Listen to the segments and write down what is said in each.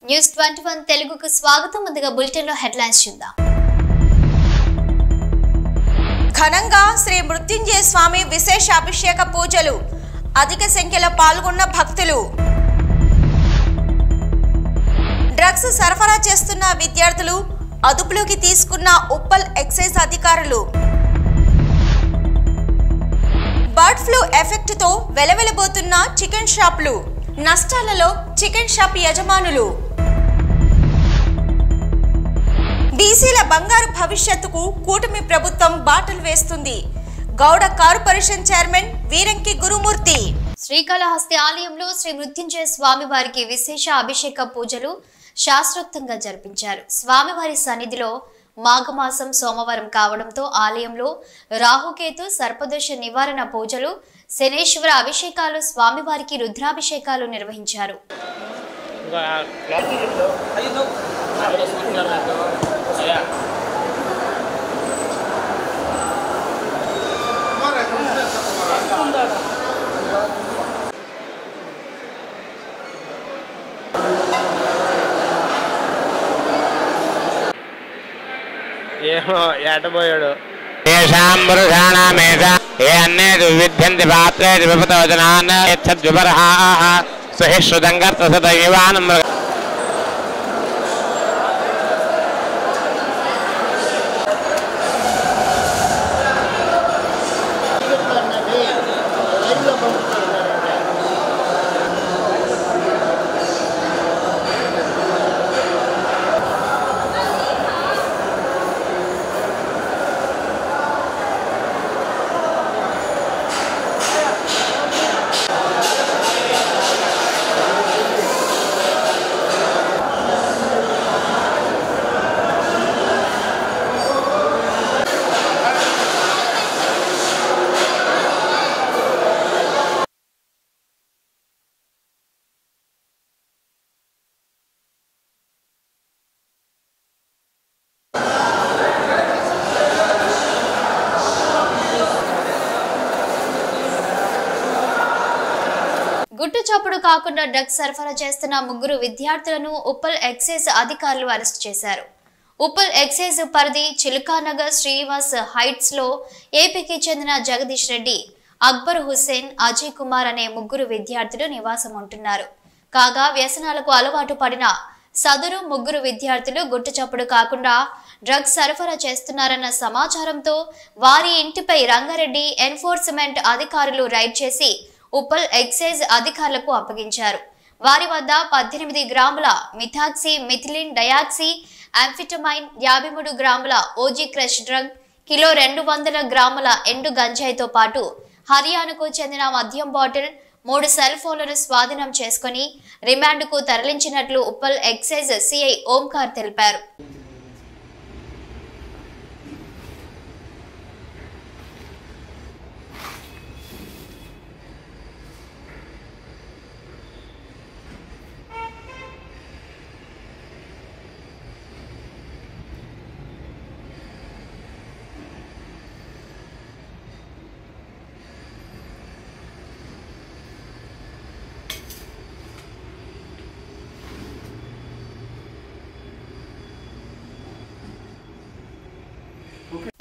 News 21 తెలుగుకు స్వాగతం. ముందుగా బులెటిన్ లో హెడ్లైన్స్ చూద్దాం. ఘనంగా శ్రీ మృత్యుంజయ స్వామి విశేష అభిషేక పూజలు. అధిక సంఖ్యలో పాల్గొన్న భక్తులు. డ్రగ్స్ సరఫరా చేస్తున్న విద్యార్థులు అదుపులోకి తీసుకున్న ఉప్పల్ ఎక్సైజ్ అధికారులు. బర్డ్ ఫ్లూ ఎఫెక్ట్ తో వెలవెలబోతున్న చికెన్ షాపులు. నష్టాలలో చికెన్ షాప్ యజమానులు. బీసీల బంగారు భవిష్యత్తుకు కూటమి ప్రభుత్వం బాటలు వేస్తుంది. గౌడ కార్పొరేషన్ చైర్మన్ వీరంకి గురుమూర్తి. శ్రీకాళహస్తి ఆలయంలో శ్రీ మృత్యుంజయ స్వామి వారికి విశేష అభిషేక పూజలు శాస్త్రోక్తంగా జరిపించారు. స్వామివారి సన్నిధిలో మాఘమాసం సోమవారం కావడంతో ఆలయంలో రాహుకేతు సర్పదోష నివారణ పూజలు, శనేశ్వర అభిషేకాలు, స్వామివారికి రుద్రాభిషేకాలు నిర్వహించారు. ఏమో ఏటపోయాడు. ఏషాం పురుషాణామేష ఏ అన్నేషు విద్యంతి పాత్రేషు విపతవచనాన్ యచ్చద్విపర్హాః సహిష్ణుతం కర్తసత ఇవానం. గుట్టు చప్పుడు కాకుండా డ్రగ్స్ సరఫరా చేస్తున్న 3 విద్యార్థులను ఉప్పల్ ఎక్సైజ్ అధికారులు అరెస్ట్ చేశారు. ఉప్పల్ ఎక్సైజ్ పరిధి చిలుకానగర్ శ్రీనివాస్ హైట్స్ లో ఏపీకి చెందిన జగదీష్ రెడ్డి, అక్బర్ హుస్సేన్, అజయ్ కుమార్ అనే 3 విద్యార్థులు నివాసం ఉంటున్నారు. కాగా వ్యసనాలకు అలవాటు పడిన సదరు 3 విద్యార్థులు గుట్టు చప్పుడు కాకుండా డ్రగ్స్ సరఫరా చేస్తున్నారన్న సమాచారంతో వారి ఇంటిపై రంగారెడ్డి ఎన్ఫోర్స్మెంట్ అధికారులు రైడ్ చేసి ఉప్పల్ ఎక్సైజ్ అధికారులకు అప్పగించారు. వారి వద్ద 18 గ్రాముల మిథాక్సీ మిథిలిన్ డయాక్సీ ఆంఫిటమైన్, 53 గ్రాముల ఓజీ క్రష్ డ్రగ్, కిలో 200 గ్రాముల ఎండు గంజాయితో పాటు హర్యానాకు చెందిన మద్యం బాటిల్, 3 సెల్ ఫోన్లను స్వాధీనం చేసుకుని రిమాండ్కు తరలించినట్లు ఉప్పల్ ఎక్సైజ్ సిఐ ఓంకార్ తెలిపారు.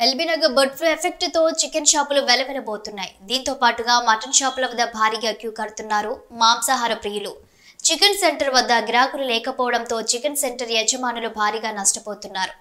ఎల్బీనగర్ బర్డ్ ఫ్లూ ఎఫెక్ట్ తో చికెన్ షాపులు వెలవెలబోతున్నాయి. దీంతో పాటుగా మటన్ షాపుల వద్ద భారీగా క్యూ కడుతున్నారు మాంసాహార ప్రియులు. చికెన్ సెంటర్ వద్ద గిరాకులు లేకపోవడంతో చికెన్ సెంటర్ యజమానులు భారీగా నష్టపోతున్నారు.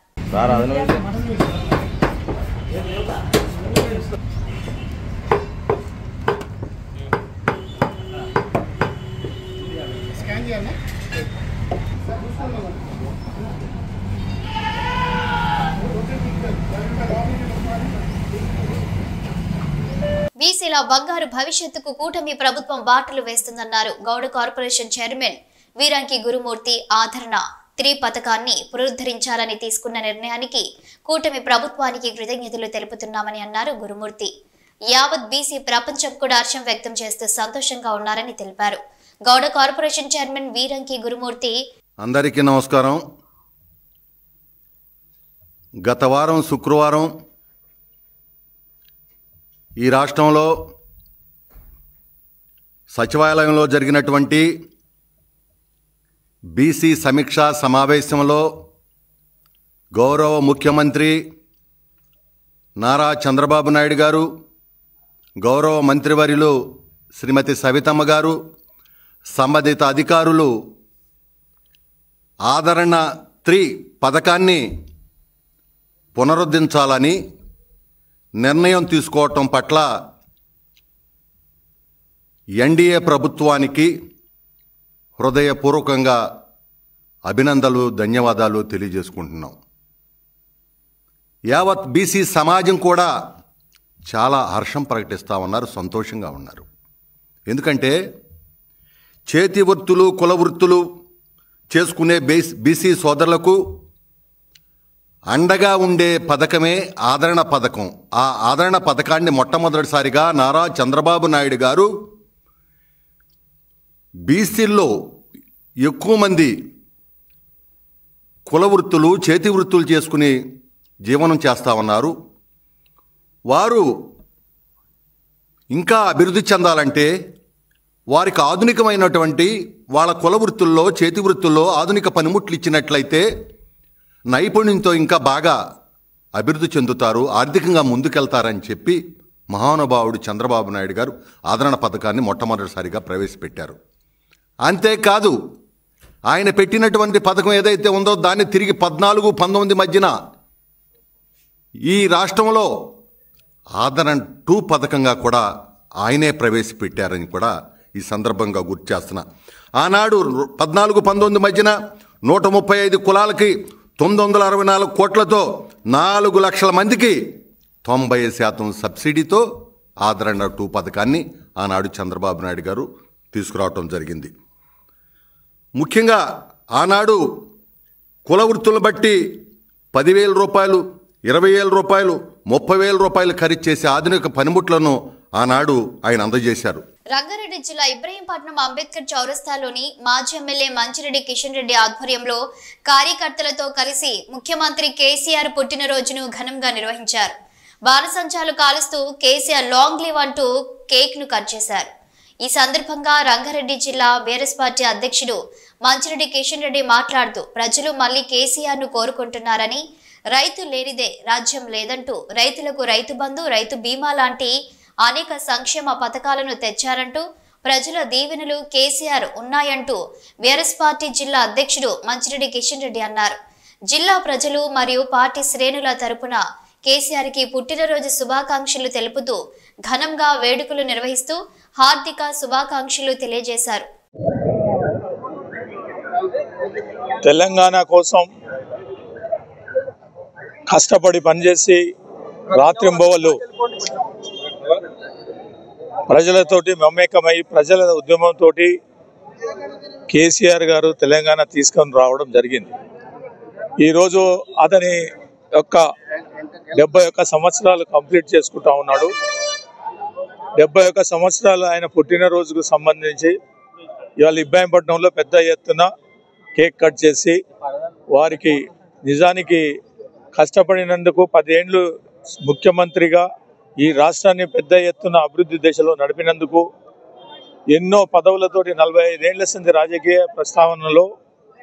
బీసీల బంగారు భవిష్యత్తుకు కూటమి ప్రభుత్వం బాటలు వేస్తుందన్నారు గౌడ కార్పొరేషన్ చైర్మన్ వీరంకి గురుమూర్తి. ఆదరణ 3 పథకాన్ని పునరుద్ధరించాలని తీసుకున్న నిర్ణయానికి కూటమి ప్రభుత్వానికి కృతజ్ఞతలు తెలుపుతున్నామని అన్నారు గురుమూర్తి. యావత్ బీసీ ప్రపంచం కూడా హర్షం వ్యక్తం చేస్తూ సంతోషంగా ఉన్నారని తెలిపారు. గౌడ కార్పొరేషన్ చైర్మన్ వీరంకి గురుమూర్తి. అందరికీ నమస్కారం. గత వారం శుక్రవారం ఈ రాష్ట్రంలో సచివాలయంలో జరిగినటువంటి బీసీ సమీక్షా సమావేశంలో గౌరవ ముఖ్యమంత్రి నారా చంద్రబాబు నాయుడు గారు, గౌరవ మంత్రివర్యులు శ్రీమతి సవితమ్మ గారు, సంబంధిత అధికారులు ఆదరణ 3 పథకాన్ని పునరుద్ధరించాలని నిర్ణయం తీసుకోవటం పట్ల ఎన్డీఏ ప్రభుత్వానికి హృదయపూర్వకంగా అభినందనలు, ధన్యవాదాలు తెలియజేసుకుంటున్నాం. యావత్ బీసీ సమాజం కూడా చాలా హర్షం ప్రకటిస్తూ ఉన్నారు, సంతోషంగా ఉన్నారు. ఎందుకంటే చేతి వృత్తులు, కుల వృత్తులు చేసుకునే బీసీ సోదరులకు అండగా ఉండే పథకమే ఆదరణ పథకం. ఆ ఆదరణ పథకాన్ని మొట్టమొదటిసారిగా నారా చంద్రబాబు నాయుడు గారు బీసీల్లో ఎక్కువ మంది కుల వృత్తులు, చేతి వృత్తులు చేసుకుని జీవనం చేస్తూ ఉన్నారు. వారు ఇంకా అభివృద్ధి చెందాలంటే వారికి ఆధునికమైనటువంటి వాళ్ళ కుల వృత్తుల్లో, చేతి వృత్తుల్లో ఆధునిక పనిముట్లు ఇచ్చినట్లయితే నైపుణ్యంతో ఇంకా బాగా అభివృద్ధి చెందుతారు, ఆర్థికంగా ముందుకెళ్తారని చెప్పి మహానుభావుడు చంద్రబాబు నాయుడు గారు ఆదరణ పథకాన్ని మొట్టమొదటిసారిగా ప్రవేశపెట్టారు. అంతేకాదు, ఆయన పెట్టినటువంటి పథకం ఏదైతే ఉందో దాన్ని తిరిగి 14-19 మధ్యన ఈ రాష్ట్రంలో ఆదరణ 2 పథకంగా కూడా ఆయనే ప్రవేశపెట్టారని కూడా ఈ సందర్భంగా గుర్తు చేస్తున్నా. ఆనాడు 14-19 మధ్యన 135 కులాలకి 964 కోట్లతో 4 లక్షల మందికి 90% సబ్సిడీతో ఆదరణ 2 పథకాన్ని ఆనాడు చంద్రబాబు నాయుడు గారు తీసుకురావటం జరిగింది. ముఖ్యంగా ఆనాడు కుల వృత్తులను బట్టి 10,000 రూపాయలు, 20,000 రూపాయలు, 30,000 రూపాయలు ఖరీదు చేసే ఆధునిక పనిముట్లను ఆనాడు ఆయన అందజేశారు. రంగారెడ్డి జిల్లా ఇబ్రహీంపట్నం అంబేద్కర్ చౌరస్తాలోని మాజీ ఎమ్మెల్యే మంచిరెడ్డి కిషన్ రెడ్డి ఆధ్వర్యంలో కార్యకర్తలతో కలిసి ముఖ్యమంత్రి కేసీఆర్ పుట్టినరోజును ఘనంగా నిర్వహించారు. బాణసంచాలు కాలుస్తూ కేసీఆర్ లాంగ్ లివ్ అంటూ కేక్ ను కట్ చేశారు. ఈ సందర్భంగా రంగారెడ్డి జిల్లా బీఆర్ఎస్ పార్టీ అధ్యక్షుడు మంచిరెడ్డి కిషన్ రెడ్డి మాట్లాడుతూ ప్రజలు మళ్లీ కేసీఆర్ ను కోరుకుంటున్నారని, రైతు లేనిదే రాజ్యం లేదంటూ రైతులకు రైతు బంధు, రైతు బీమా లాంటి అనేక సంక్షేమ పథకాలను తెచ్చారంటూ ప్రజల దీవెనలు కేసీఆర్ ఉన్నాయంటూ బీఆర్ఎస్ పార్టీ జిల్లా అధ్యక్షుడు మంచిరెడ్డి కిషన్ రెడ్డి అన్నారు. జిల్లా ప్రజలు మరియు పార్టీ శ్రేణుల తరపున కేసీఆర్ కి పుట్టినరోజు శుభాకాంక్షలు తెలుపుతూ ఘనంగా వేడుకలు నిర్వహిస్తూ హార్దిక శుభాకాంక్షలు తెలియజేశారు. తెలంగాణ కోసం కష్టపడి పనిచేసి రాత్రింబవళ్ళు ప్రజలతోటి మమేకమై ప్రజల ఉద్యమంతో కేసీఆర్ గారు తెలంగాణ తీసుకొని రావడం జరిగింది. ఈరోజు అతని యొక్క 71 సంవత్సరాలు కంప్లీట్ చేసుకుంటా ఉన్నాడు. 71 సంవత్సరాలు ఆయన పుట్టినరోజుకు సంబంధించి ఇవాళ ఇబ్రాహీంపట్నంలో పెద్ద ఎత్తున కేక్ కట్ చేసి వారికి నిజానికి కష్టపడినందుకు 10 ఏళ్ళు ముఖ్యమంత్రిగా ఈ రాష్ట్రాన్ని పెద్ద ఎత్తున అభివృద్ధి దిశలో నడిపినందుకు ఎన్నో పదవులతోటి 45 ఏళ్ల సంది రాజకీయ ప్రస్తావనలో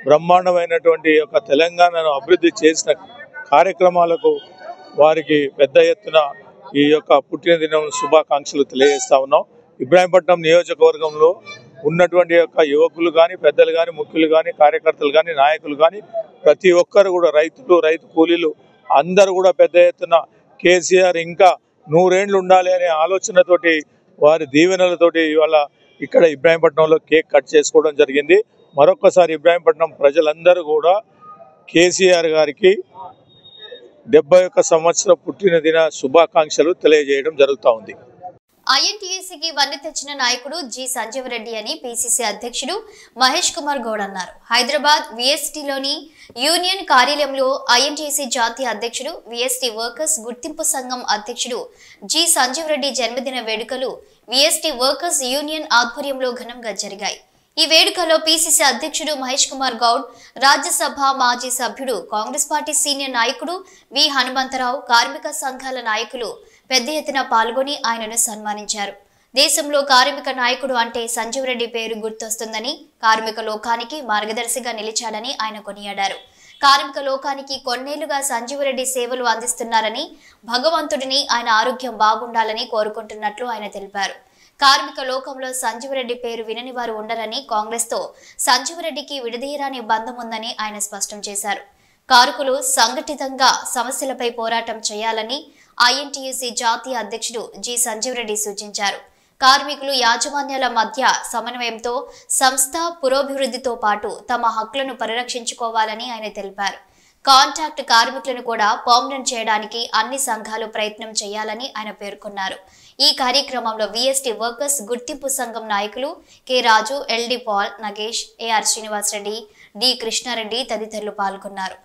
బ్రహ్మాండమైనటువంటి యొక్క తెలంగాణను అభివృద్ధి చేసిన కార్యక్రమాలకు వారికి పెద్ద ఎత్తున ఈ యొక్క పుట్టినదినం శుభాకాంక్షలు తెలియజేస్తా ఉన్నాం. ఇబ్రాహీంపట్నం నియోజకవర్గంలో ఉన్నటువంటి యొక్క యువకులు కానీ, పెద్దలు కానీ, ముఖ్యులు కానీ, కార్యకర్తలు కానీ, నాయకులు కానీ ప్రతి ఒక్కరు కూడా రైతులు, రైతు కూలీలు అందరూ కూడా పెద్ద ఎత్తున కేసీఆర్ ఇంకా 100 ఏళ్ళు ఉండాలి అనే ఆలోచనతోటి వారి దీవెనలతోటి ఇవాళ ఇక్కడ ఇబ్రాహీంపట్నంలో కేక్ కట్ చేసుకోవడం జరిగింది. మరొక్కసారి ఇబ్రాహీంపట్నం ప్రజలందరూ కూడా కేసీఆర్ గారికి 71 సంవత్సరం పుట్టినదిన శుభాకాంక్షలు తెలియజేయడం జరుగుతూ ఉంది. ఐఎన్టీయూసీకి వన్నె తెచ్చిన నాయకుడు జి సంజీవ్ రెడ్డి అని పిసిసి అధ్యక్షుడు మహేష్ కుమార్ గౌడ్ అన్నారు. హైదరాబాద్ విఎస్టీలోని యూనియన్ కార్యాలయంలో ఐఎన్టీయూసీ జాతీయ అధ్యక్షుడు, విఎస్టీ వర్కర్స్ గుర్తింపు సంఘం అధ్యక్షుడు జి సంజీవ్ రెడ్డి జన్మదిన వేడుకలు విఎస్టీ వర్కర్స్ యూనియన్ ఆధ్వర్యంలో ఘనంగా జరిగాయి. ఈ వేడుకలో పిసిసి అధ్యక్షుడు మహేష్ కుమార్ గౌడ్, రాజ్యసభ మాజీ సభ్యుడు, కాంగ్రెస్ పార్టీ సీనియర్ నాయకుడు వి హనుమంతరావు, కార్మిక సంఘాల నాయకులు పెద్ద ఎత్తున పాల్గొని ఆయనను సన్మానించారు. దేశంలో కార్మిక నాయకుడు అంటే సంజీవ్ రెడ్డి పేరు గుర్తొస్తుందని, కార్మిక లోకానికి మార్గదర్శిగా నిలిచాడని ఆయన కొనియాడారు. కార్మిక లోకానికి కొన్నేళ్లుగా సంజీవ్ రెడ్డి సేవలు అందిస్తున్నారని, భగవంతుడిని ఆయన ఆరోగ్యం బాగుండాలని కోరుకుంటున్నట్లు ఆయన తెలిపారు. కార్మిక లోకంలో సంజీవ్ రెడ్డి పేరు వినని వారు ఉండరని, కాంగ్రెస్ తో సంజీవ్ రెడ్డికి విడదీయరాని బంధం ఉందని ఆయన స్పష్టం చేశారు. కార్మికులు సంఘటితంగా సమస్యలపై పోరాటం చేయాలని ఐఎన్టీయూసీ జాతీయ అధ్యక్షుడు జి సంజీవ్ రెడ్డి సూచించారు. కార్మికులు యాజమాన్యాల మధ్య సమన్వయంతో సంస్థ పురోభివృద్ధితో పాటు తమ హక్కులను పరిరక్షించుకోవాలని ఆయన తెలిపారు. కాంట్రాక్ట్ కార్మికులను కూడా పర్మనెంట్ చేయడానికి అన్ని సంఘాలు ప్రయత్నం చేయాలని ఆయన పేర్కొన్నారు. ఈ కార్యక్రమంలో విఎస్టీ వర్కర్స్ గుర్తింపు సంఘం నాయకులు K Raju, L D Paul, Nagesh, A R Srinivas Reddy, D Krishna Reddy తదితరులు పాల్గొన్నారు.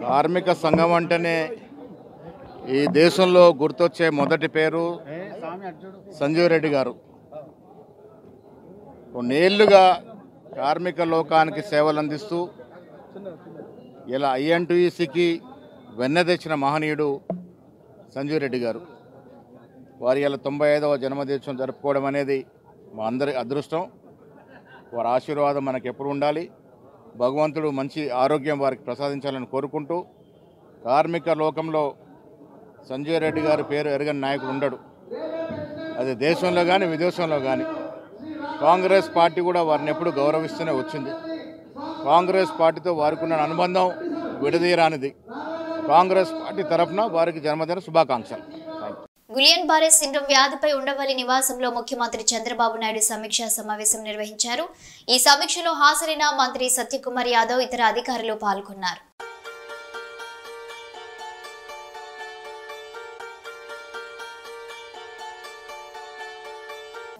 కార్మిక సంఘం అంటేనే ఈ దేశంలో గుర్తొచ్చే మొదటి పేరు సంజీవ్ రెడ్డి గారు. కొన్నేళ్లుగా కార్మిక లోకానికి సేవలు అందిస్తూ ఇలా ఐఎన్టీయూసీకి వెన్న తెచ్చిన మహనీయుడు సంజీవ్ రెడ్డి గారు. వారి ఇలా 95వ జన్మదినం జరుపుకోవడం అనేది మా అందరి అదృష్టం. వారి ఆశీర్వాదం మనకు ఎప్పుడు ఉండాలి. భగవంతుడు మంచి ఆరోగ్యం వారికి ప్రసాదించాలని కోరుకుంటూ, కార్మిక లోకంలో సంజీవ్ రెడ్డి గారి పేరు ఎరగని నాయకుడు ఉండడు. అది దేశంలో కానీ విదేశంలో కానీ. కాంగ్రెస్ పార్టీ కూడా వారిని ఎప్పుడు గౌరవిస్తూనే వచ్చింది. కాంగ్రెస్ పార్టీతో వారికి ఉన్న అనుబంధం విడదీయరానిది. కాంగ్రెస్ పార్టీ తరఫున వారికి జన్మదిన శుభాకాంక్షలు. గులియన్ బారే సిండ్రోమ్ వ్యాధిపై ఉండవల్లి నివాసంలో ముఖ్యమంత్రి చంద్రబాబు నాయుడు సమీక్షా సమావేశం నిర్వహించారు. ఈ సమీక్షలో హాజరైన మంత్రి సత్యకుమార్ యాదవ్, ఇతర అధికారులు పాల్గొన్నారు.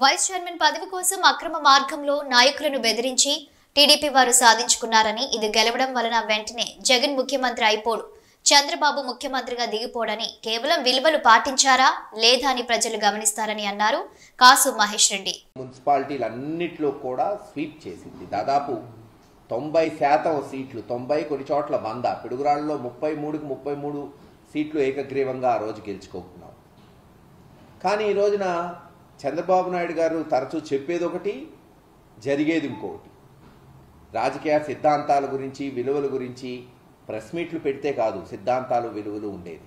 వైస్ చైర్మన్ పదవి కోసం అక్రమ మార్గంలో నాయకులను బెదిరించి టీడీపీ వారు సాధించుకున్నారని, ఇది గెలవడం వలన వెంటనే జగన్ ముఖ్యమంత్రి అయిపోడు, చంద్రబాబు ముఖ్యమంత్రిగా దిగిపోడని, కేవలం విలువలు పాటించారా లేదా అని ప్రజలు గమనిస్తారని అన్నారు కాసు మహేష్ రెడ్డి. మున్సిపాలిటీలన్నిట్లో కూడా స్వీప్ చేసింది. దాదాపు 90% సీట్లు, 90 కొన్ని చోట్ల 100, పిడుగురాళ్ళలో 33కి 33 సీట్లు ఏకగ్రీవంగా ఆ రోజు గెలుచుకుంటున్నాం. కానీ ఈ రోజున చంద్రబాబు నాయుడు గారు తరచూ చెప్పేది ఒకటి, జరిగేది ఇంకొకటి. రాజకీయ సిద్ధాంతాల గురించి, విలువల గురించి ప్రెస్ మీట్లు పెడితే కాదు, సిద్ధాంతాలు విలువలు ఉండేది.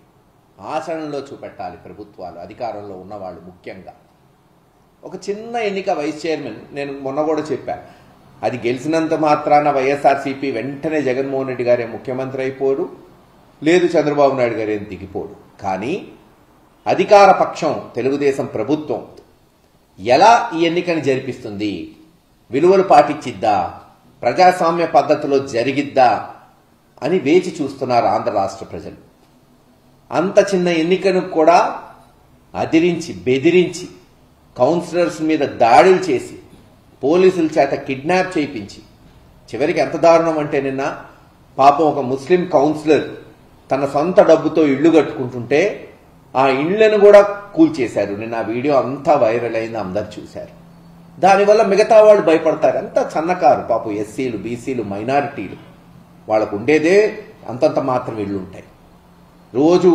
ఆచరణలో చూపెట్టాలి ప్రభుత్వాలు, అధికారంలో ఉన్నవాళ్ళు ముఖ్యంగా. ఒక చిన్న ఎన్నిక వైస్ చైర్మన్, నేను మొన్న కూడా చెప్పాను, అది గెలిచినంత మాత్రాన వైఎస్ఆర్సీపీ వెంటనే జగన్మోహన్ రెడ్డి గారే ముఖ్యమంత్రి అయిపోడు, లేదు చంద్రబాబు నాయుడు గారే దిగిపోడు. కానీ అధికార పక్షం తెలుగుదేశం ప్రభుత్వం ఎలా ఈ ఎన్నికని జరిపిస్తుంది, విలువలు పాటించిద్దా, ప్రజాస్వామ్య పద్ధతిలో జరిగిద్దా అని వేచి చూస్తున్నారు ఆంధ్ర రాష్ట్ర ప్రజలు. అంత చిన్న ఎన్నికను కూడా అదిరించి, బెదిరించి, కౌన్సిలర్స్ మీద దాడులు చేసి, పోలీసుల చేత కిడ్నాప్ చేయించి, చివరికి ఎంత దారుణం అంటే నిన్న పాపం ఒక ముస్లిం కౌన్సిలర్ తన సొంత డబ్బుతో ఇళ్లు కట్టుకుంటుంటే ఆ ఇళ్లను కూడా కూల్చేశారు. నిన్న ఆ వీడియో అంతా వైరల్ అయింది, అందరు చూశారు. దానివల్ల మిగతా వాళ్ళు భయపడతారు. అంత సన్నకారు పాపం, ఎస్సీలు, బీసీలు, మైనారిటీలు, వాళ్ళకు ఉండేదే అంతంత మాత్రం ఇళ్ళు ఉంటాయి. రోజు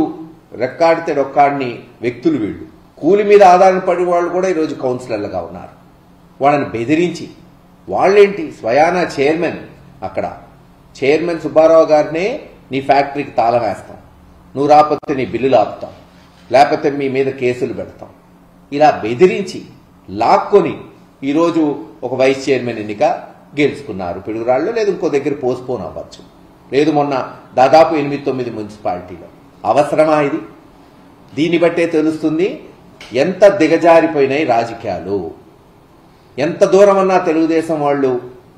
రెక్కాడితే రొక్కాడిని వ్యక్తులు వీళ్ళు. కూలి మీద ఆధారపడి వాళ్ళు కూడా ఈరోజు కౌన్సిలర్లుగా ఉన్నారు. వాళ్ళని బెదిరించి, వాళ్ళేంటి స్వయానా చైర్మన్, అక్కడ చైర్మన్ సుబ్బారావు గారినే నీ ఫ్యాక్టరీకి తాళం వేస్తాం, నువ్వు రాకపోతే నీ బిల్లులు ఆపుతాం, లేకపోతే మీ మీద కేసులు పెడతాం, ఇలా బెదిరించి లాక్కొని ఈరోజు ఒక వైస్ చైర్మన్ ఎన్నిక గెలుచుకున్నారు. పిడుగురాళ్ళు లేదు ఇంకో దగ్గర పోస్ట్పోన్ అవ్వచ్చు, లేదు మొన్న దాదాపు 8-9 మున్సిపాలిటీలో. అవసరమా ఇది? దీన్ని బట్టే తెలుస్తుంది ఎంత దిగజారిపోయినాయి రాజకీయాలు. ఎంత దూరం అన్నా తెలుగుదేశం వాళ్ళు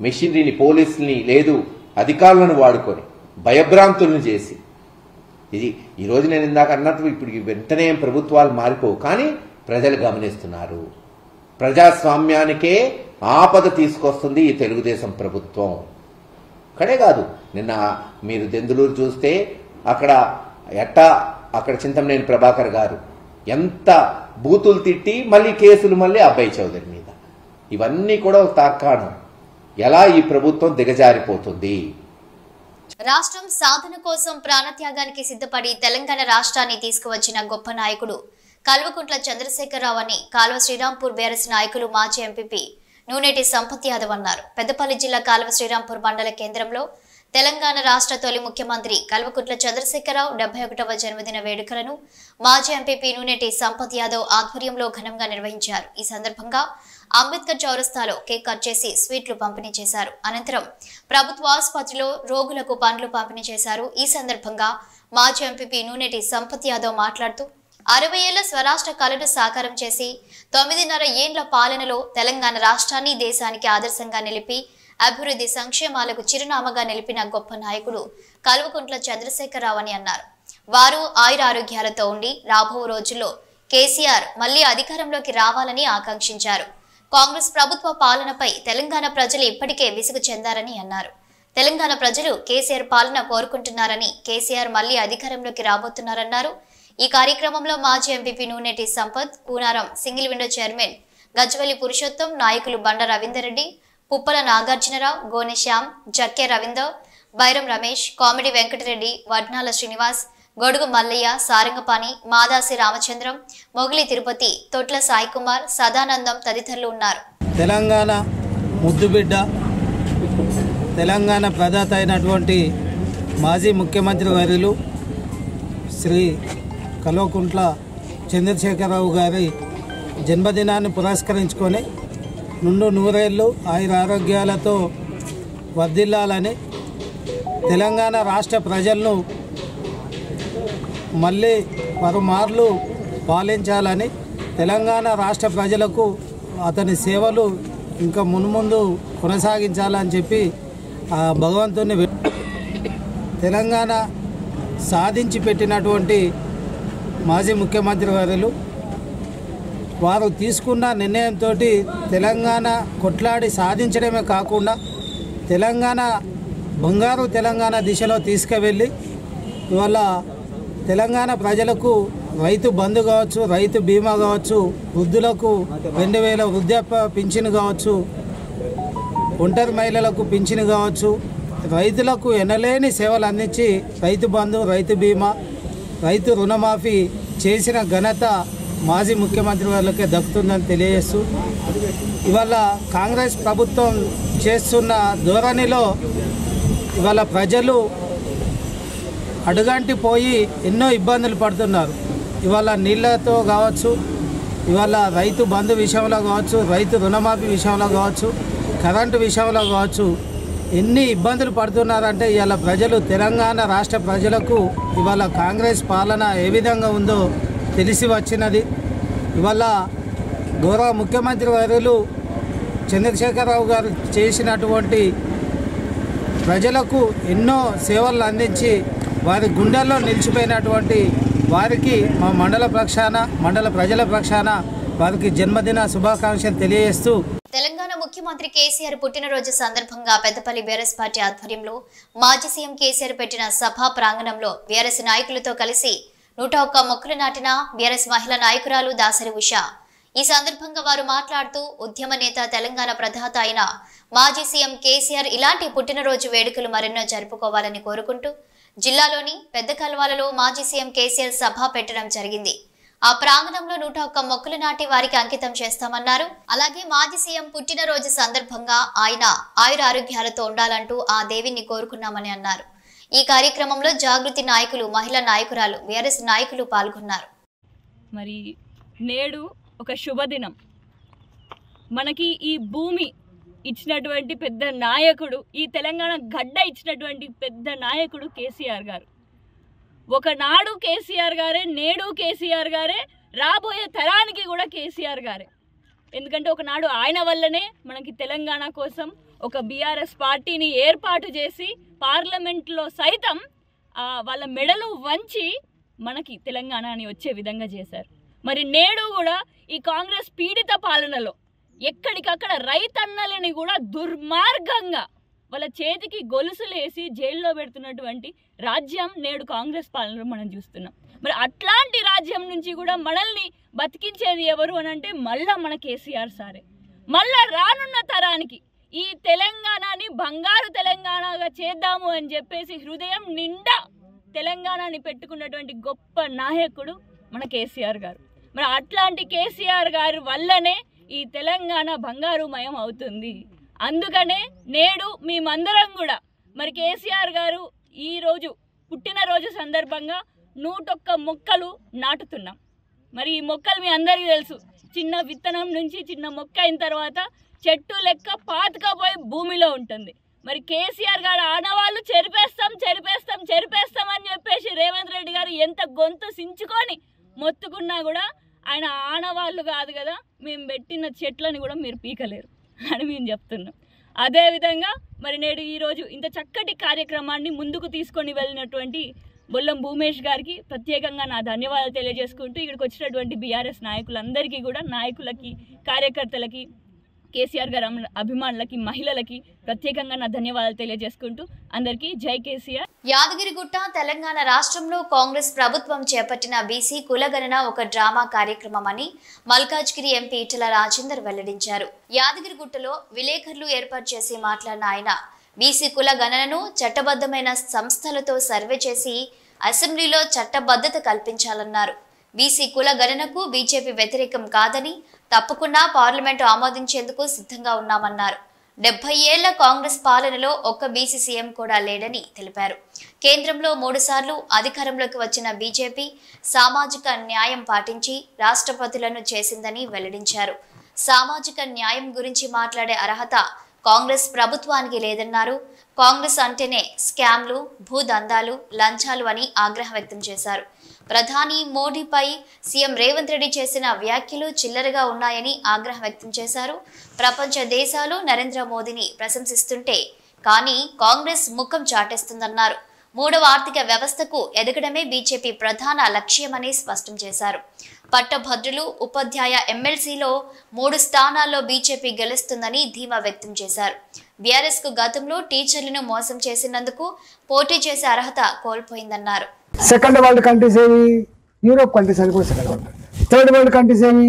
మెషినరీని, పోలీసుల్ని, లేదు అధికారులను వాడుకొని భయభ్రాంతులను చేసి, ఇది ఈరోజు నేను ఇందాక అన్నట్టు ఇప్పుడు వెంటనే ప్రభుత్వాలు మారిపోవు, కానీ ప్రజలు గమనిస్తున్నారు. ప్రజాస్వామ్యానికే ఆపద తీసుకొస్తుంది ఈ తెలుగుదేశం ప్రభుత్వం. ఇక్కడే కాదు, నిన్న మీరు దెందులూరు చూస్తే అక్కడ చింతమనేని ప్రభాకర్ గారు ఎంత బూతులు తిట్టి మళ్ళీ కేసులు మళ్ళీ అబ్బాయి చౌదరి మీద. ఇవన్నీ కూడా ఒక తార్కాణం ఎలా ఈ ప్రభుత్వం దిగజారిపోతుంది. రాష్ట్రం సాధన కోసం ప్రాణత్యాగానికి సిద్ధపడి తెలంగాణ రాష్ట్రాన్ని తీసుకువచ్చిన గొప్ప నాయకుడు కల్వకుంట్ల చంద్రశేఖరరావు అని కాల్వ శ్రీరాంపూర్ బీఆర్ఎస్ నాయకులు మాజీ ఎంపీపీ నూనెటి సంపత్ యాదవ్ అన్నారు. పెద్దపల్లి జిల్లా కాల్వ శ్రీరాంపూర్ మండల కేంద్రంలో తెలంగాణ రాష్ట్ర తొలి ముఖ్యమంత్రి కల్వకుంట్ల చంద్రశేఖరరావు 71వ జన్మదిన వేడుకలను మాజీ ఎంపీపీ నూనెటి సంపత్ యాదవ్ ఆధ్వర్యంలో ఘనంగా నిర్వహించారు. ఈ సందర్భంగా అంబేద్కర్ చౌరస్తాలో కేక్ కట్ చేసి స్వీట్లు పంపిణీ చేశారు. అనంతరం ప్రభుత్వ ఆసుపత్రిలో రోగులకు పండ్లు పంపిణీ చేశారు. ఈ సందర్భంగా మాజీ ఎంపీపీ నూనెటి సంపత్ యాదవ్ మాట్లాడుతూ 60 ఏళ్ల స్వరాష్ట్ర కళను సాకారం చేసి 9.5 ఏళ్ల పాలనలో తెలంగాణ రాష్ట్రాన్ని దేశానికి ఆదర్శంగా నిలిపి అభివృద్ధి సంక్షేమాలకు చిరునామాగా నిలిపిన గొప్ప నాయకుడు కల్వకుంట్ల చంద్రశేఖరరావు అని అన్నారు. వారు ఆయురారోగ్యాలతో ఉండి రాబో రోజుల్లో కేసీఆర్ మళ్లీ అధికారంలోకి రావాలని ఆకాంక్షించారు. కాంగ్రెస్ ప్రభుత్వ పాలనపై తెలంగాణ ప్రజలు ఇప్పటికే విసుగు చెందారని అన్నారు. తెలంగాణ ప్రజలు కేసీఆర్ పాలన కోరుకుంటున్నారని, కేసీఆర్ మళ్లీ అధికారంలోకి రాబోతున్నారన్నారు. ఈ కార్యక్రమంలో మాజీ MPP Nuneti Sampath, Kunaram single window chairman Gajwelli Purushottam, నాయకులు బండ రవీందర్ రెడ్డి, పుప్పల నాగార్జునరావు, గోనె శ్యామ్, జక్కే రవీందర్, బైరం రమేష్, కామెడీ వెంకటరెడ్డి, వడ్నాల శ్రీనివాస్, గొడుగు మల్లయ్య, సారంగపాణి, మాదాసి రామచంద్రం, మొగిలి తిరుపతి, తొట్ల సాయికుమార్, సదానందం తదితరులు ఉన్నారు. తెలంగాణ ముద్దుబిడ్డ, తెలంగాణ ప్రదాత అయినటువంటి మాజీ ముఖ్యమంత్రి వర్యులు శ్రీ కల్వకుంట్ల చంద్రశేఖరరావు గారి జన్మదినాన్ని పురస్కరించుకొని నుండు నూరేళ్లు ఆయురారోగ్యాలతో వర్ధిల్లాలని, తెలంగాణ రాష్ట్ర ప్రజలను మళ్ళీ పలుమార్లు పాలించాలని, తెలంగాణ రాష్ట్ర ప్రజలకు అతని సేవలు ఇంకా మున్ముందు కొనసాగించాలని చెప్పి భగవంతుని తెలంగాణ సాధించి పెట్టినటువంటి మాజీ ముఖ్యమంత్రి వర్యులు వారు తీసుకున్న నిర్ణయంతో తెలంగాణ కొట్లాడి సాధించడమే కాకుండా తెలంగాణ బంగారు తెలంగాణ దిశలో తీసుకువెళ్ళి ఇవాళ తెలంగాణ ప్రజలకు రైతు బంధు కావచ్చు, రైతు బీమా కావచ్చు, వృద్ధులకు 2000 వృద్ధాప్య పింఛను కావచ్చు, ఒంటరి మహిళలకు పింఛను కావచ్చు, రైతులకు ఎనలేని సేవలు అందించి రైతు బంధు, రైతు బీమా, రైతు రుణమాఫీ చేసిన ఘనత మాజీ ముఖ్యమంత్రి వాళ్ళకే దక్కుతుందని తెలియజేస్తూ, ఇవాళ కాంగ్రెస్ ప్రభుత్వం చేస్తున్న ధోరణిలో ఇవాళ ప్రజలు అడుగంటి పోయి ఎన్నో ఇబ్బందులు పడుతున్నారు. ఇవాళ నీళ్లతో కావచ్చు, ఇవాళ రైతు బంధు విషయంలో కావచ్చు, రైతు రుణమాఫీ విషయంలో కావచ్చు, కరెంటు విషయంలో కావచ్చు, ఎన్ని ఇబ్బందులు పడుతున్నారంటే ఇవాళ ప్రజలు, తెలంగాణ రాష్ట్ర ప్రజలకు ఇవాళ కాంగ్రెస్ పాలన ఏ విధంగా ఉందో తెలిసి వచ్చినది. ఇవాళ గౌరవ ముఖ్యమంత్రి వర్యులు చంద్రశేఖరరావు గారు చేసినటువంటి ప్రజలకు ఎన్నో సేవలను అందించి వారి గుండెల్లో నిలిచిపోయినటువంటి వారికి మా మండల ప్రజల పక్షాన వారికి జన్మదిన శుభాకాంక్షలు తెలియజేస్తూ, తెలంగాణ ముఖ్యమంత్రి కేసీఆర్ పుట్టినరోజు సందర్భంగా పెద్దపల్లి బీఆర్ఎస్ పార్టీ ఆధ్వర్యంలో మాజీ సీఎం కేసీఆర్ పెట్టిన సభా ప్రాంగణంలో బీఆర్ఎస్ నాయకులతో కలిసి 101 మొక్కలు నాటిన బీఆర్ఎస్ మహిళా నాయకురాలు దాసరి ఉష. ఈ సందర్భంగా వారు మాట్లాడుతూ, ఉద్యమ నేత, తెలంగాణ ప్రదాత అయిన మాజీ సీఎం కేసీఆర్ ఇలాంటి పుట్టినరోజు వేడుకలు మరెన్నో జరుపుకోవాలని కోరుకుంటూ జిల్లాలోని పెద్ద కల్వాలలో మాజీ సీఎం కేసీఆర్ సభ పెట్టడం జరిగింది. ఆ ప్రాంగణంలో 101 మొక్కలు నాటి వారికి అంకితం చేస్తామన్నారు. అలాగే మాజీ సీఎం పుట్టినరోజు సందర్భంగా ఆయన ఆయురారోగ్యాలతో ఉండాలంటూ ఆ దేవిని కోరుకున్నామని అన్నారు. ఈ కార్యక్రమంలో జాగృతి నాయకులు, మహిళా నాయకురాలు, బీఆర్ఎస్ నాయకులు పాల్గొన్నారు. మరి నేడు ఒక శుభదినం. మనకి ఈ భూమి ఇచ్చినటువంటి పెద్ద నాయకుడు, ఈ తెలంగాణ గడ్డ ఇచ్చినటువంటి పెద్ద నాయకుడు కేసీఆర్ గారు. ఒకనాడు కేసీఆర్ గారే, నేడు కేసీఆర్ గారే, రాబోయే తరానికి కూడా కేసీఆర్ గారే. ఎందుకంటే ఒకనాడు ఆయన వల్లనే మనకి తెలంగాణ కోసం ఒక బీఆర్ఎస్ పార్టీని ఏర్పాటు చేసి పార్లమెంట్లో సైతం వాళ్ళ మెడలు వంచి మనకి తెలంగాణని వచ్చే విధంగా చేశారు. మరి నేడు కూడా ఈ కాంగ్రెస్ పీడిత పాలనలో ఎక్కడికక్కడ రైతన్నలని కూడా దుర్మార్గంగా వాళ్ళ చేతికి గొలుసులు వేసి జైల్లో పెడుతున్నటువంటి రాజ్యం నేడు కాంగ్రెస్ పాలనలో మనం చూస్తున్నాం. మరి అట్లాంటి రాజ్యం నుంచి కూడా మనల్ని బతికించేది ఎవరు అని అంటే మళ్ళా మన కేసీఆర్ సారే. మళ్ళా రానున్న తరానికి ఈ తెలంగాణని బంగారు తెలంగాణగా చేద్దాము అని చెప్పేసి హృదయం నిండా తెలంగాణని పెట్టుకున్నటువంటి గొప్ప నాయకుడు మన కేసీఆర్ గారు. మరి అట్లాంటి కేసీఆర్ గారి వల్లనే ఈ తెలంగాణ బంగారుమయం అవుతుంది. అందుకనే నేడు మేమందరం కూడా మరి కేసీఆర్ గారు ఈరోజు పుట్టినరోజు సందర్భంగా 101 మొక్కలు నాటుతున్నాం. మరి ఈ మొక్కలు మీ అందరికీ తెలుసు, చిన్న విత్తనం నుంచి చిన్న మొక్క అయిన తర్వాత చెట్టు లెక్క పాతుకపోయి భూమిలో ఉంటుంది. మరి కేసీఆర్ గారు ఆనవాళ్ళు చెరిపేస్తాం అని చెప్పేసి రేవంత్ రెడ్డి గారు ఎంత గొంతు సించుకొని మొత్తుకున్నా కూడా ఆయన ఆనవాళ్ళు కాదు కదా, మేము పెట్టిన చెట్లని కూడా మీరు పీకలేరు అని మేము చెప్తున్నాం. అదేవిధంగా మరి నేడు ఈరోజు ఇంత చక్కటి కార్యక్రమాన్ని ముందుకు తీసుకొని వెళ్ళినటువంటి బొల్లం భూమేష్ గారికి ప్రత్యేకంగా నా ధన్యవాదాలు తెలియజేసుకుంటూ ఇక్కడికి వచ్చినటువంటి బీఆర్ఎస్ నాయకులందరికీ కూడా, నాయకులకి, కార్యకర్తలకి, కేసీఆర్ గారి అభిమానులకి, మహిళలకి ప్రత్యేకంగా నా ధన్యవాదాలు తెలియజేసుకుంటూ అందరికీ జై కేసీఆర్. యాదగిరిగుట్ట తెలంగాణ రాష్ట్రంలో కాంగ్రెస్ ప్రభుత్వం చేపట్టిన బీసీ కులగణన ఒక డ్రామా కార్యక్రమం అని మల్కాజ్గిరి ఎంపీ ఈటెల రాజేందర్ వెల్లడించారు. యాదగిరిగుట్టలో విలేకరులు ఏర్పాటు చేసి మాట్లాడిన ఆయన బీసీ కుల గణనను చట్టబద్ధమైన సంస్థలతో సర్వే చేసి అసెంబ్లీలో చట్టబద్ధత కల్పించాలన్నారు. బీసీ కుల గణనకు బీజేపీ వ్యతిరేకం కాదని, తప్పకుండా పార్లమెంటు ఆమోదించేందుకు సిద్ధంగా ఉన్నామన్నారు. 70 ఏళ్ల కాంగ్రెస్ పాలనలో ఒక్క బీసీ సీఎం కూడా లేడని తెలిపారు. కేంద్రంలో 3 సార్లు అధికారంలోకి వచ్చిన బీజేపీ సామాజిక న్యాయం పాటించి రాష్ట్రపతులను చేసిందని వెల్లడించారు. సామాజిక న్యాయం గురించి మాట్లాడే అర్హత కాంగ్రెస్ ప్రభుత్వానికి లేదన్నారు. కాంగ్రెస్ అంటేనే స్కామ్లు, భూదందాలు, లంచాలు అని ఆగ్రహం వ్యక్తం చేశారు. ప్రధాని మోడీపై సీఎం రేవంత్ రెడ్డి చేసిన వ్యాఖ్యలు చిల్లరగా ఉన్నాయని ఆగ్రహం వ్యక్తం చేశారు. ప్రపంచ దేశాలు నరేంద్ర మోదీని ప్రశంసిస్తుంటే కానీ కాంగ్రెస్ ముఖం చాటేస్తుందన్నారు. 3వ ఆర్థిక వ్యవస్థకు ఎదగడమే బీజేపీ ప్రధాన లక్ష్యమని స్పష్టం చేశారు. పట్టభద్రులు, ఉపాధ్యాయ ఎమ్మెల్సీలో 3 స్థానాల్లో బీజేపీ గెలుస్తుందని ధీమా వ్యక్తం చేశారు. బీఆర్ఎస్ కు గతంలో టీచర్లను మోసం చేసినందుకు పోటీ చేసే అర్హత కోల్పోయిందన్నారు. సెకండ్ వరల్డ్ కంట్రీస్ ఏమి, యూరోప్ కంట్రీస్ అని కూడా second world. Third world countries ఏమి,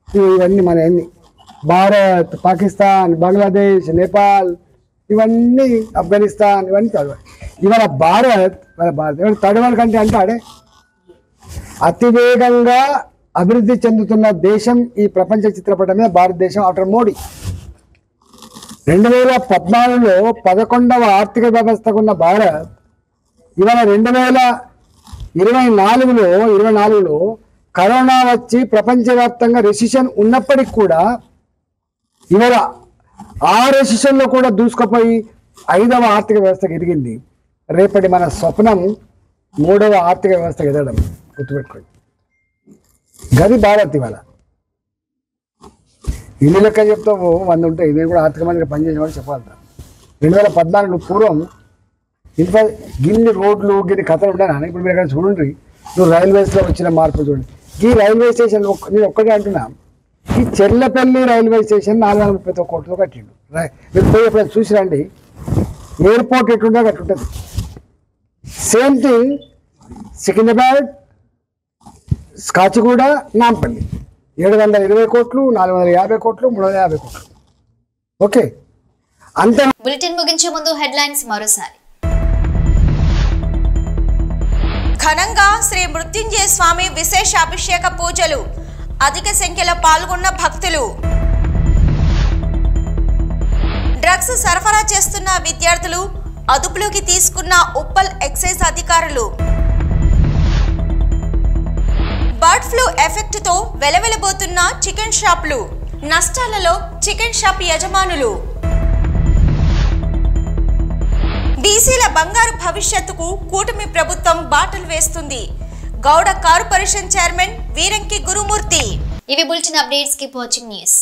ఇవన్నీ మన అన్ని భారత్, పాకిస్తాన్, బంగ్లాదేశ్, నేపాల్, ఇవన్నీ ఆఫ్ఘనిస్తాన్, ఇవన్నీ థర్డ్ వరల్డ్. ఇవాళ భారత్ థర్డ్ వరల్డ్ కంట్రీ అంటాడే. అతివేగంగా అభివృద్ధి చెందుతున్న దేశం ఈ ప్రపంచ చిత్రపటం మీద భారతదేశం ఆఫ్టర్ మోడీ. 2014లో 11వ ఆర్థిక వ్యవస్థకున్న భారత్ ఇవాళ 2024లో కరోనా వచ్చి ప్రపంచవ్యాప్తంగా రెసిషన్ ఉన్నప్పటికీ కూడా ఇవాళ ఆ రెసిషన్లో కూడా దూసుకుపోయి 5వ ఆర్థిక వ్యవస్థకు ఎదిగింది. రేపటి మన స్వప్నం 3వ ఆర్థిక వ్యవస్థకు ఎదగడం, గుర్తుపెట్టుకోండి. గది భారత్. ఇవాళ ఇల్లు లెక్క చెప్తావు 100 ఉంటాయి. ఇది కూడా ఆర్థిక మంత్రిగా పనిచేసిన వాళ్ళు చెప్పాలి. 2014 పూర్వం ఇంత గిన్ని రోడ్లు, గిన్ని కథలు ఉంటాయి. ఇప్పుడు మీరు ఎక్కడ చూడండి, నువ్వు రైల్వేస్లో వచ్చిన మార్పు చూడండి. ఈ రైల్వే స్టేషన్ నేను ఒక్కటే అంటున్నా, ఈ చెర్లపల్లి రైల్వే స్టేషన్ 431 కోట్లతో కట్టిండు. మీరు పోయి ఎప్పుడైనా చూసి రండి, ఎయిర్పోర్ట్ ఎట్లుంటే అట్లుంటుంది. సేమ్ థింగ్ సికింద్రాబాద్, కాచిగూడ, నాంపల్లి 720 కోట్లు, 450 కోట్లు, 350 కోట్లు. ఓకే, అంతే. బులెటిన్ ముగించే ముందు హెడ్లైన్స్ మరోసారి. ఘనంగా శ్రీ మృత్యుంజయ స్వామి విశేష అభిషేక పూజలు, అధిక సంఖ్యలో పాల్గొన్న భక్తులు. డ్రగ్స్ సరఫరా చేస్తున్న విద్యార్థులు అదుపులోకి తీసుకున్న ఉప్పల్ ఎక్సైజ్ అధికారులు. బర్డ్ ఫ్లూ ఎఫెక్ట్ తో వెలవెలబోతున్న చికెన్ షాపులు, నష్టాలలో చికెన్ షాప్ యజమానులు. బీసీల బంగారు భవిష్యత్తుకు కూటమి ప్రభుత్వం బాటలు వేస్తుంది. గౌడ కార్పొరేషన్ చైర్మన్ వీరంకి గురుమూర్తి. ఇవి bulletin updates. Keep watching news.